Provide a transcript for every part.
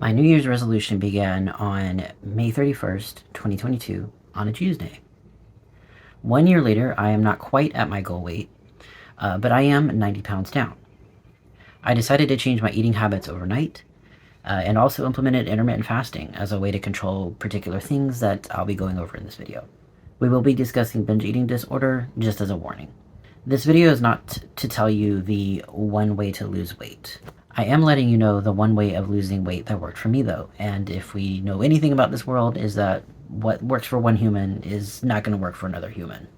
My New Year's resolution began on May 31st, 2022, on a Tuesday. 1 year later, I am not quite at my goal weight, but I am 90 pounds down. I decided to change my eating habits overnight and also implemented intermittent fasting as a way to control particular things that I'll be going over in this video. We will be discussing binge eating disorder, just as a warning. This video is not to tell you the one way to lose weight. I am letting you know the one way of losing weight that worked for me, though, and if we know anything about this world is that what works for one human is not going to work for another human.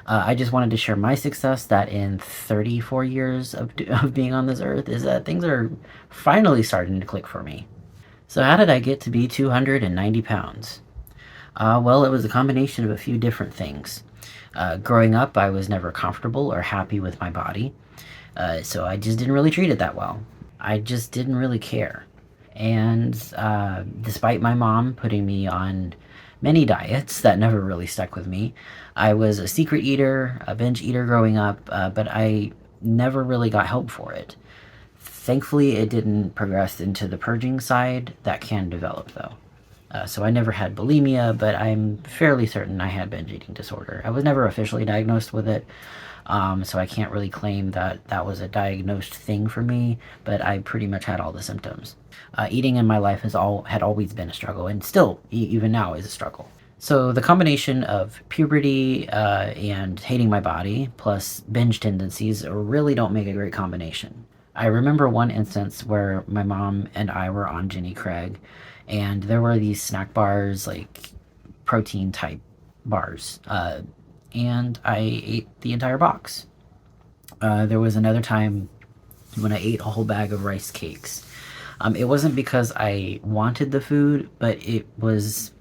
I just wanted to share my success that in 34 years of being on this earth is that things are finally starting to click for me. So how did I get to be 290 pounds? Well, it was a combination of a few different things. Growing up, I was never comfortable or happy with my body, so I just didn't really treat it that well. I just didn't really care. And despite my mom putting me on many diets that never really stuck with me, I was a secret eater, a binge eater growing up, but I never really got help for it. Thankfully, it didn't progress into the purging side that can develop, though. So I never had bulimia, but I'm fairly certain I had binge eating disorder. I was never officially diagnosed with it, so I can't really claim that that was a diagnosed thing for me, but I pretty much had all the symptoms. Eating in my life had always been a struggle, and still, even now, is a struggle. So the combination of puberty and hating my body, plus binge tendencies, really don't make a great combination. I remember one instance where my mom and I were on Jenny Craig, and there were these snack bars, like protein type bars, and I ate the entire box. There was another time when I ate a whole bag of rice cakes. It wasn't because I wanted the food, but it was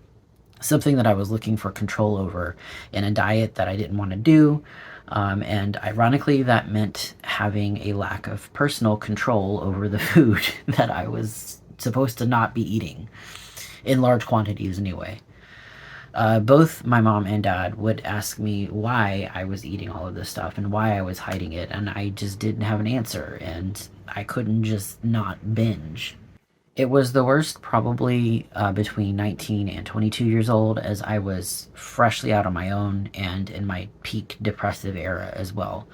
something that I was looking for control over in a diet that I didn't want to do. And ironically, that meant having a lack of personal control over the food that I was supposed to not be eating, in large quantities anyway. Both my mom and dad would ask me why I was eating all of this stuff and why I was hiding it, and I just didn't have an answer, and I couldn't just not binge. It was the worst probably between 19 and 22 years old, as I was freshly out on my own and in my peak depressive era as well.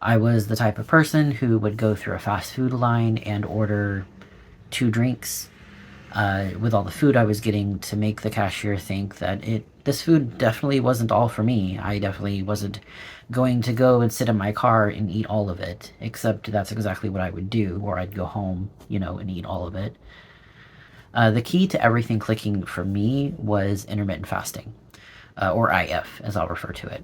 I was the type of person who would go through a fast food line and order 2 drinks with all the food I was getting to make the cashier think that this food definitely wasn't all for me. I definitely wasn't going to go and sit in my car and eat all of it, except that's exactly what I would do, or I'd go home, and eat all of it. The key to everything clicking for me was intermittent fasting, or IF, as I'll refer to it.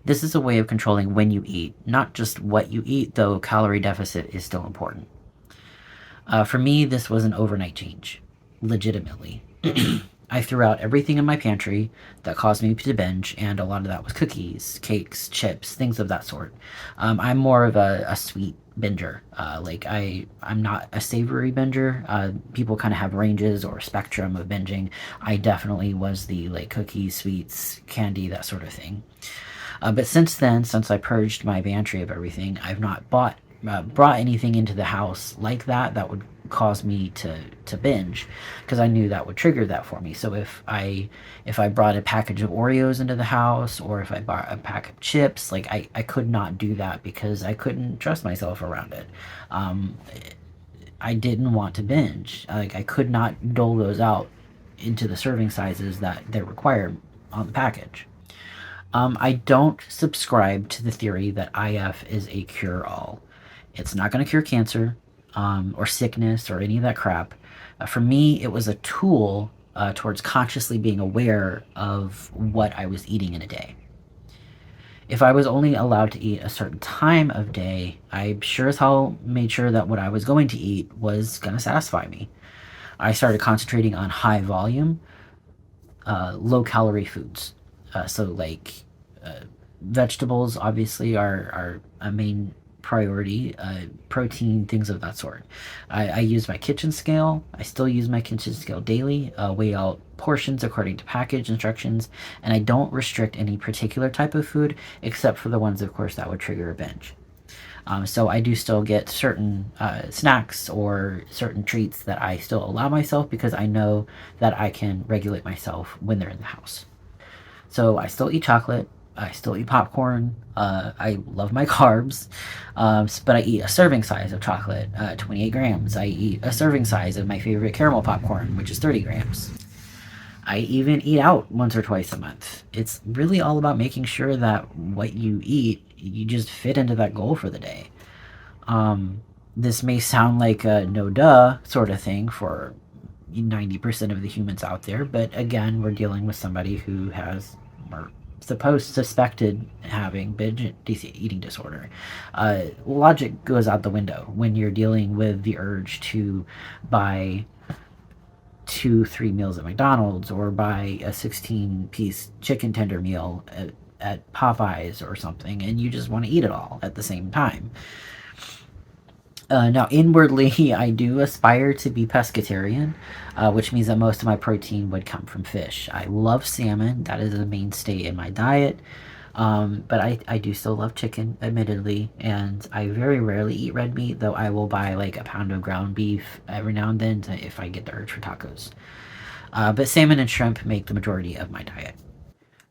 This is a way of controlling when you eat, not just what you eat, though calorie deficit is still important. For me, this was an overnight change, legitimately. I threw out everything in my pantry that caused me to binge, and a lot of that was cookies, cakes, chips, things of that sort. I'm more of a sweet binger. I'm not a savory binger. People kind of have ranges or spectrum of binging. I definitely was the cookies, sweets, candy, that sort of thing. But since then, since I purged my pantry of everything, I've not brought anything into the house like that would cause me to binge, because I knew that would trigger that for me. So if I brought a package of Oreos into the house, or if I bought a pack of chips, I could not do that because I couldn't trust myself around it. I didn't want to binge. I could not dole those out into the serving sizes that they're required on the package. I don't subscribe to the theory that IF is a cure-all. It's not going to cure cancer or sickness or any of that crap. For me, it was a tool towards consciously being aware of what I was eating in a day. If I was only allowed to eat a certain time of day, I sure as hell made sure that what I was going to eat was going to satisfy me. I started concentrating on high volume, low calorie foods. Vegetables obviously are a main priority, protein, things of that sort. I use my kitchen scale. I still use my kitchen scale daily, weigh out portions according to package instructions, and I don't restrict any particular type of food except for the ones, of course, that would trigger a binge. So I do still get certain snacks or certain treats that I still allow myself because I know that I can regulate myself when they're in the house. So I still eat chocolate. I still eat popcorn. I love my carbs, but I eat a serving size of chocolate, 28 grams. I eat a serving size of my favorite caramel popcorn, which is 30 grams. I even eat out once or twice a month. It's really all about making sure that what you eat, you just fit into that goal for the day. This may sound like a no duh sort of thing for 90% of the humans out there, but again, we're dealing with somebody who has, or suspected having binge eating disorder. Logic goes out the window when you're dealing with the urge to buy 2-3 meals at McDonald's or buy a 16-piece chicken tender meal at Popeyes or something, and you just want to eat it all at the same time. Now, inwardly, I do aspire to be pescatarian, which means that most of my protein would come from fish. I love salmon. That is a mainstay in my diet. But I do still love chicken, admittedly, and I very rarely eat red meat, though I will buy like a pound of ground beef every now and then if I get the urge for tacos. But salmon and shrimp make the majority of my diet.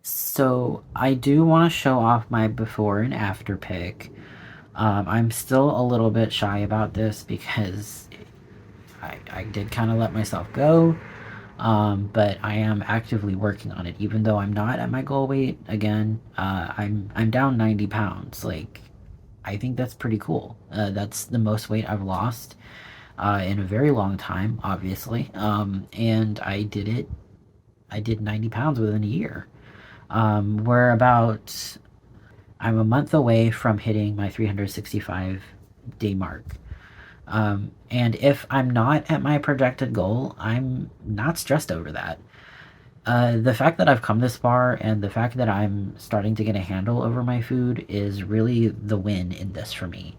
So I do want to show off my before and after pic. I'm still a little bit shy about this because I did kind of let myself go. But I am actively working on it, even though I'm not at my goal weight. Again, I'm down 90 pounds. Like, I think that's pretty cool. That's the most weight I've lost in a very long time, obviously. And I did it. I did 90 pounds within a year. We're about. I'm a month away from hitting my 365-day mark. And if I'm not at my projected goal, I'm not stressed over that. The fact that I've come this far and the fact that I'm starting to get a handle over my food is really the win in this for me.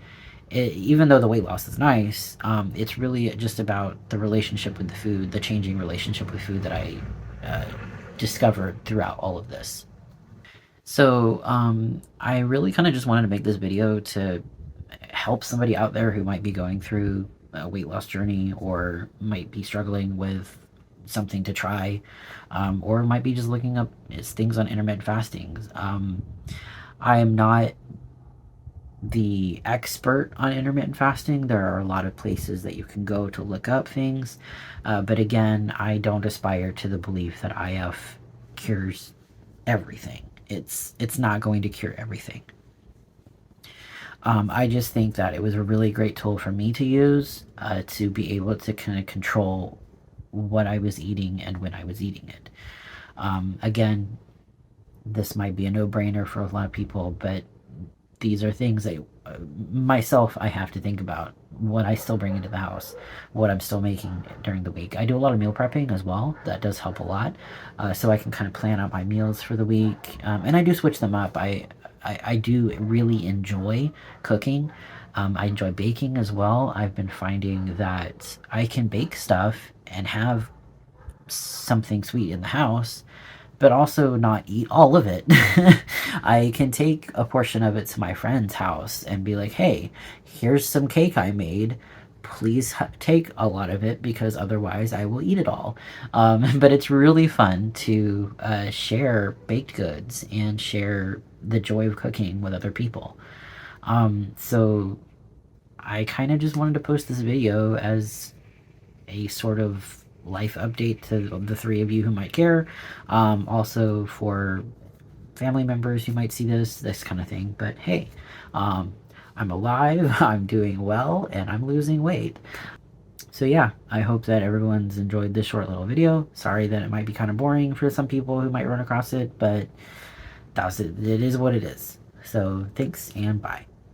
Even though the weight loss is nice, it's really just about the relationship with the food, the changing relationship with food that I discovered throughout all of this. So I really kind of just wanted to make this video to help somebody out there who might be going through a weight loss journey or might be struggling with something to try, or might be just looking up things on intermittent fasting. I am not the expert on intermittent fasting. There are a lot of places that you can go to look up things, but again, I don't aspire to the belief that IF cures everything. It's not going to cure everything. I just think that it was a really great tool for me to use to be able to kind of control what I was eating and when I was eating it. Again, this might be a no-brainer for a lot of people, but these are things that myself I have to think about what I still bring into the house, what I'm still making during the week. I do a lot of meal prepping as well. That does help a lot, so I can kind of plan out my meals for the week, and I do switch them up. I do really enjoy cooking. I enjoy baking as well. I've been finding that I can bake stuff and have something sweet in the house, but also not eat all of it. I can take a portion of it to my friend's house and be like, hey, here's some cake I made. Please take a lot of it because otherwise I will eat it all. But it's really fun to share baked goods and share the joy of cooking with other people. So I kind of just wanted to post this video as a sort of life update to the three of you who might care. Also for family members who might see this kind of thing. But hey, I'm alive, I'm doing well, and I'm losing weight. So yeah, I hope that everyone's enjoyed this short little video. Sorry that it might be kind of boring for some people who might run across it, but it is what it is. So thanks and bye.